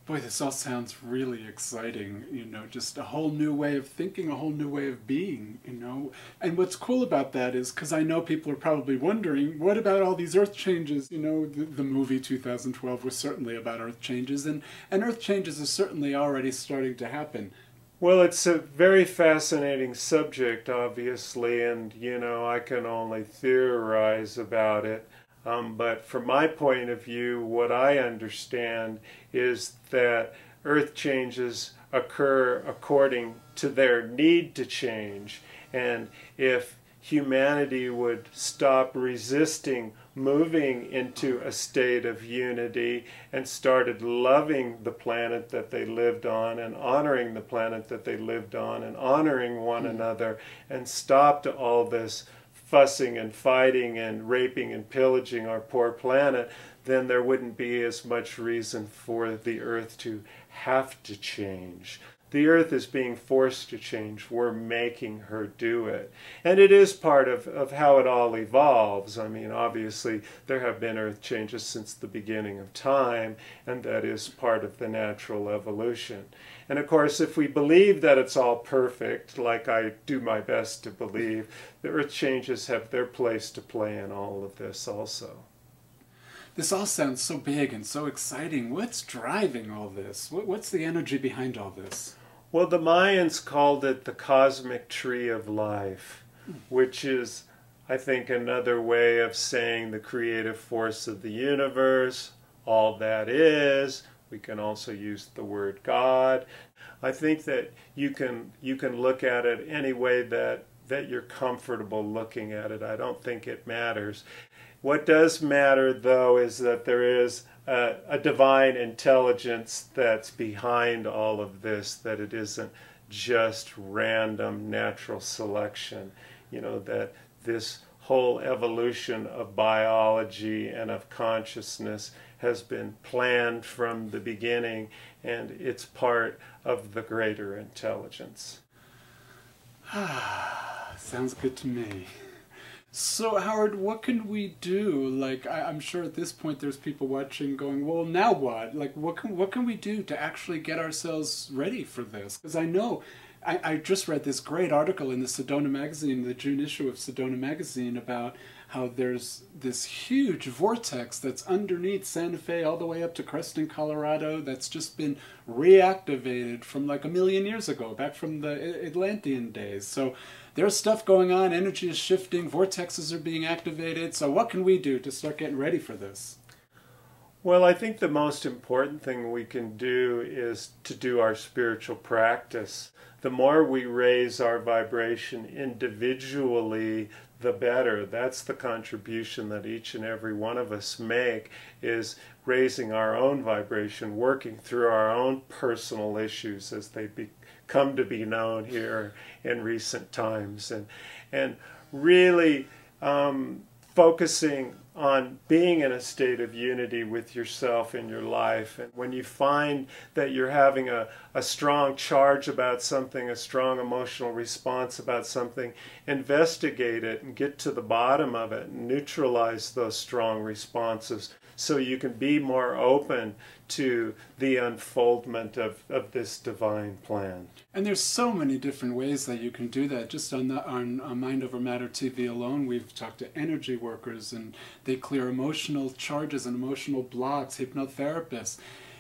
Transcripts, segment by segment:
Boy, this all sounds really exciting, you know, just a whole new way of thinking, a whole new way of being, you know. And what's cool about that is, because I know people are probably wondering, what about all these earth changes? You know, the movie 2012 was certainly about earth changes, and earth changes are certainly already starting to happen. Well, it's a very fascinating subject, obviously, and I can only theorize about it. But from my point of view, what I understand is that earth changes occur according to their need to change. And if humanity would stop resisting moving into a state of unity and started loving the planet that they lived on and honoring the planet that they lived on and honoring one another and stopped all this fussing and fighting and raping and pillaging our poor planet, then there wouldn't be as much reason for the earth to have to change. The earth is being forced to change. We're making her do it. And it is part of how it all evolves. I mean, obviously, there have been earth changes since the beginning of time, and that is part of the natural evolution. And of course, if we believe that it's all perfect, like I do my best to believe, the earth changes have their place to play in all of this also. This all sounds so big and so exciting. What's driving all this? What's the energy behind all this? Well, the Mayans called it the cosmic tree of life, which is, I think, another way of saying the creative force of the universe, all that is. We can also use the word God. I think that you can look at it any way that you're comfortable looking at it. I don't think it matters. What does matter, though, is that there is a divine intelligence that's behind all of this, that it isn't just random natural selection. You know, that this whole evolution of biology and of consciousness has been planned from the beginning, and it's part of the greater intelligence. Sounds good to me. So, Howard, what can we do? Like, I'm sure at this point there's people watching going, well, now what? Like, what can we do to actually get ourselves ready for this? Because I know, I just read this great article in the Sedona magazine, the June issue of Sedona magazine, about how there's this huge vortex that's underneath Santa Fe all the way up to Creston, Colorado, that's just been reactivated from like 1,000,000 years ago, back from the Atlantean days. So there's stuff going on, energy is shifting, vortexes are being activated. So what can we do to start getting ready for this? Well, I think the most important thing we can do is to do our spiritual practice. The more we raise our vibration individually, the better. That's the contribution that each and every one of us make, is raising our own vibration, working through our own personal issues as they come to be known here in recent times, and really focusing on being in a state of unity with yourself in your life. And when you find that you're having a strong charge about something, a strong emotional response about something, investigate it and get to the bottom of it and neutralize those strong responses so you can be more open to the unfoldment of this divine plan. And there's so many different ways that you can do that. Just on Mind Over Matter TV alone, we've talked to energy workers, and they clear emotional charges and emotional blocks, hypnotherapists.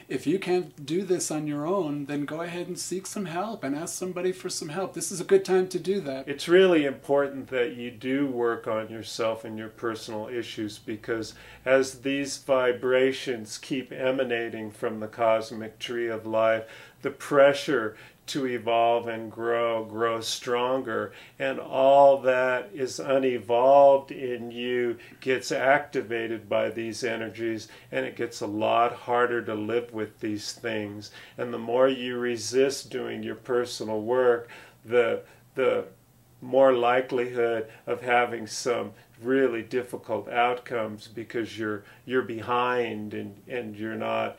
If you can't do this on your own, then go ahead and seek some help and ask somebody for some help. This is a good time to do that. It's really important that you do work on yourself and your personal issues, because as these vibrations keep emanating from the cosmic tree of life, the pressure to evolve and grows stronger, and all that is unevolved in you gets activated by these energies, and it gets a lot harder to live with these things. And the more you resist doing your personal work, the more likelihood of having some really difficult outcomes, because you're behind and you're not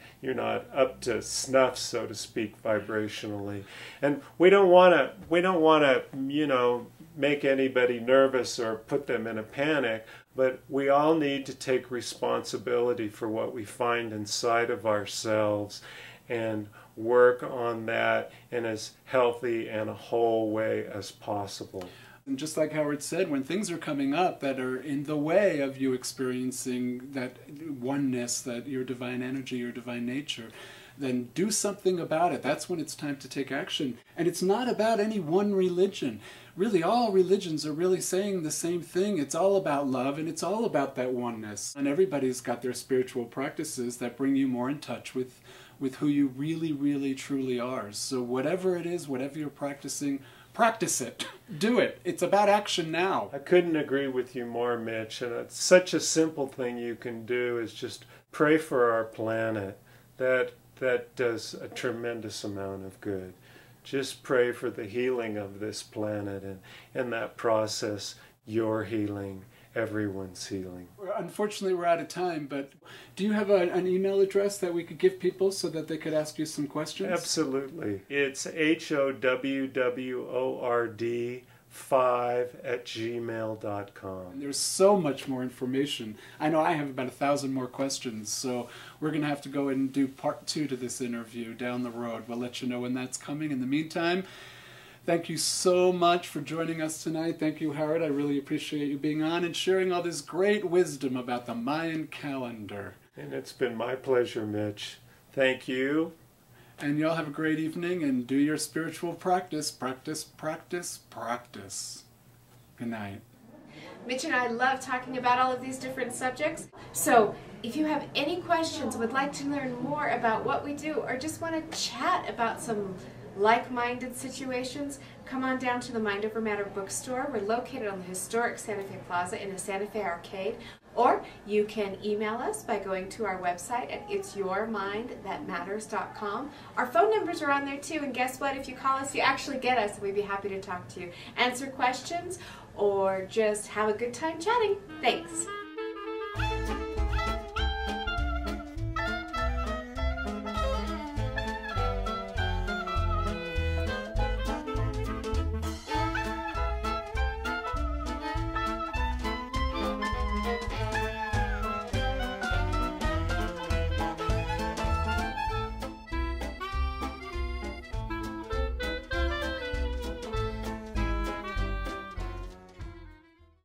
up to snuff, so to speak, vibrationally. And we don't want to make anybody nervous or put them in a panic, but we all need to take responsibility for what we find inside of ourselves. and work on that in as healthy and a whole way as possible. And just like Howard said, when things are coming up that are in the way of you experiencing that oneness, that your divine energy, your divine nature, then do something about it. That's when it's time to take action. And it's not about any one religion. Really, all religions are really saying the same thing. It's all about love, and it's all about that oneness. And everybody's got their spiritual practices that bring you more in touch with who you really, really, truly are. So whatever it is, whatever you're practicing, practice it. Do it. It's about action now. I couldn't agree with you more, Mitch. And it's such a simple thing you can do is just pray for our planet. That does a tremendous amount of good. Just pray for the healing of this planet, and in that process, your healing, everyone's healing. Unfortunately, we're out of time, but do you have an email address that we could give people so that they could ask you some questions? Absolutely. It's howwwd5@gmail.com. There's so much more information. I know I have about 1,000 more questions, so we're going to have to go and do part 2 to this interview down the road. We'll let you know when that's coming. In the meantime, thank you so much for joining us tonight. Thank you, Howard. I really appreciate you being on and sharing all this great wisdom about the Mayan calendar. And it's been my pleasure, Mitch. Thank you. And y'all have a great evening and do your spiritual practice. Practice, practice, practice. Good night. Mitch and I love talking about all of these different subjects. So if you have any questions, would like to learn more about what we do, or just want to chat about some like-minded situations, come on down to the Mind Over Matter bookstore. We're located on the historic Santa Fe Plaza in the Santa Fe Arcade. Or you can email us by going to our website at itsyourmindthatmatters.com. Our phone numbers are on there too, and guess what? If you call us, you actually get us, and we'd be happy to talk to you, answer questions, or just have a good time chatting. Thanks.